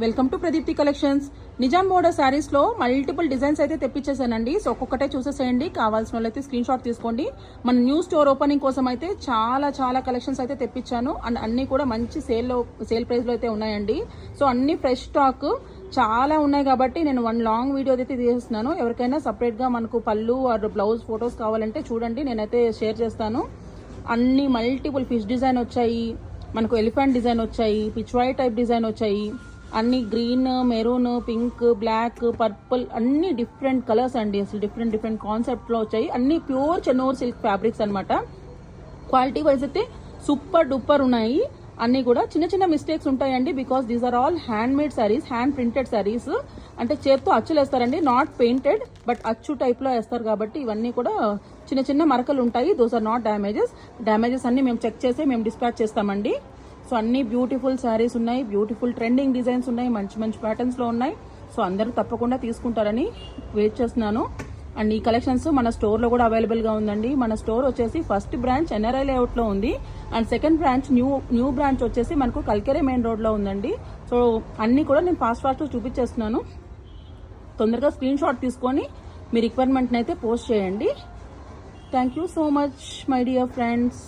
Welcome to Pradeepti collections. Nizam border saris లో multiple designs అయితే తెప్పించేసానండి. So ఒక్కొక్కటే చూసేసేయండి. కావాల్సిన వాళ్ళైతే స్క్రీన్ షాట్ తీసుకోండి. మన న్యూ స్టోర్ ఓపెనింగ్ కోసం అయితే చాలా కలెక్షన్స్ అయితే తెప్పించాను. అండ్ అన్ని కూడా మంచి సేల్ ప్రైస్ లో అయితే ఉన్నాయండి. సో అన్ని ఫ్రెష్ స్టాక్ చాలా ఉన్నాయి కాబట్టి నేను వన్ లాంగ్ వీడియో అయితే తీసేస్తున్నాను. ఎవరికైనా సపరేట్ గా మనకు పళ్ళు ఆర్ బ్లౌజ్ ఫొటోస్ కావాలంటే చూడండి, నేనైతే షేర్ చేస్తాను. అన్ని మల్టిపుల్ ఫిష్ డిజైన్ వచ్చాయి, మనకు ఎలిఫెంట్ డిజైన్ వచ్చాయి, పిచ్వాయి టైప్ డిజైన్ వచ్చాయి, అన్ని green, maroon, pink, black, purple అన్ని డిఫరెంట్ కలర్స్ అండి. అసలు డిఫరెంట్ కాన్సెప్ట్ లో వచ్చాయి. అన్ని ప్యూర్ చెన్నూరు సిల్క్ ఫ్యాబ్రిక్స్ అనమాట. క్వాలిటీ వైజ్ అయితే సూపర్ డూపర్ ఉన్నాయి. అన్ని కూడా చిన్న మిస్టేక్స్ ఉంటాయండి. Because these are all hand made saris, hand printed saris. అంటే చేత్తో అచ్చులు వేస్తారండి, నాట్ పెయింటెడ్, బట్ అచ్చు టైప్ లో వేస్తారు కాబట్టి ఇవన్నీ కూడా చిన్న మరకలు ఉంటాయి. దోస్ ఆర్ నాట్ డ్యామేజెస్ అన్ని మేము చెక్ చేసి మేము డిస్పాచ్ చేస్తామండి. సో అన్ని బ్యూటిఫుల్ శారీస్ ఉన్నాయి, బ్యూటిఫుల్ ట్రెండింగ్ డిజైన్స్ ఉన్నాయి, మంచి ప్యాటర్న్స్ లో ఉన్నాయి. సో అందరూ తప్పకుండా తీసుకుంటారని వెయిట్ చేస్తున్నాను. అండ్ ఈ కలెక్షన్స్ మన స్టోర్ లో కూడా అవైలబుల్ గా ఉందండి. మన స్టోర్ వచ్చేసి ఫస్ట్ బ్రాంచ్ ఎన్ఆర్ఐ లేఅవుట్ లో ఉంది. And second branch new branch వచ్చేసి మనకు కల్కెరే మెయిన్ రోడ్ లో ఉందండి. సో అన్ని కూడా నేను ఫాస్ట్ చూపించేస్తున్నాను. తొందరగా స్క్రీన్ షాట్ తీసుకొని మీ రిక్వైర్మెంట్ అయితే పోస్ట్ చేయండి. Thank you so much my dear friends.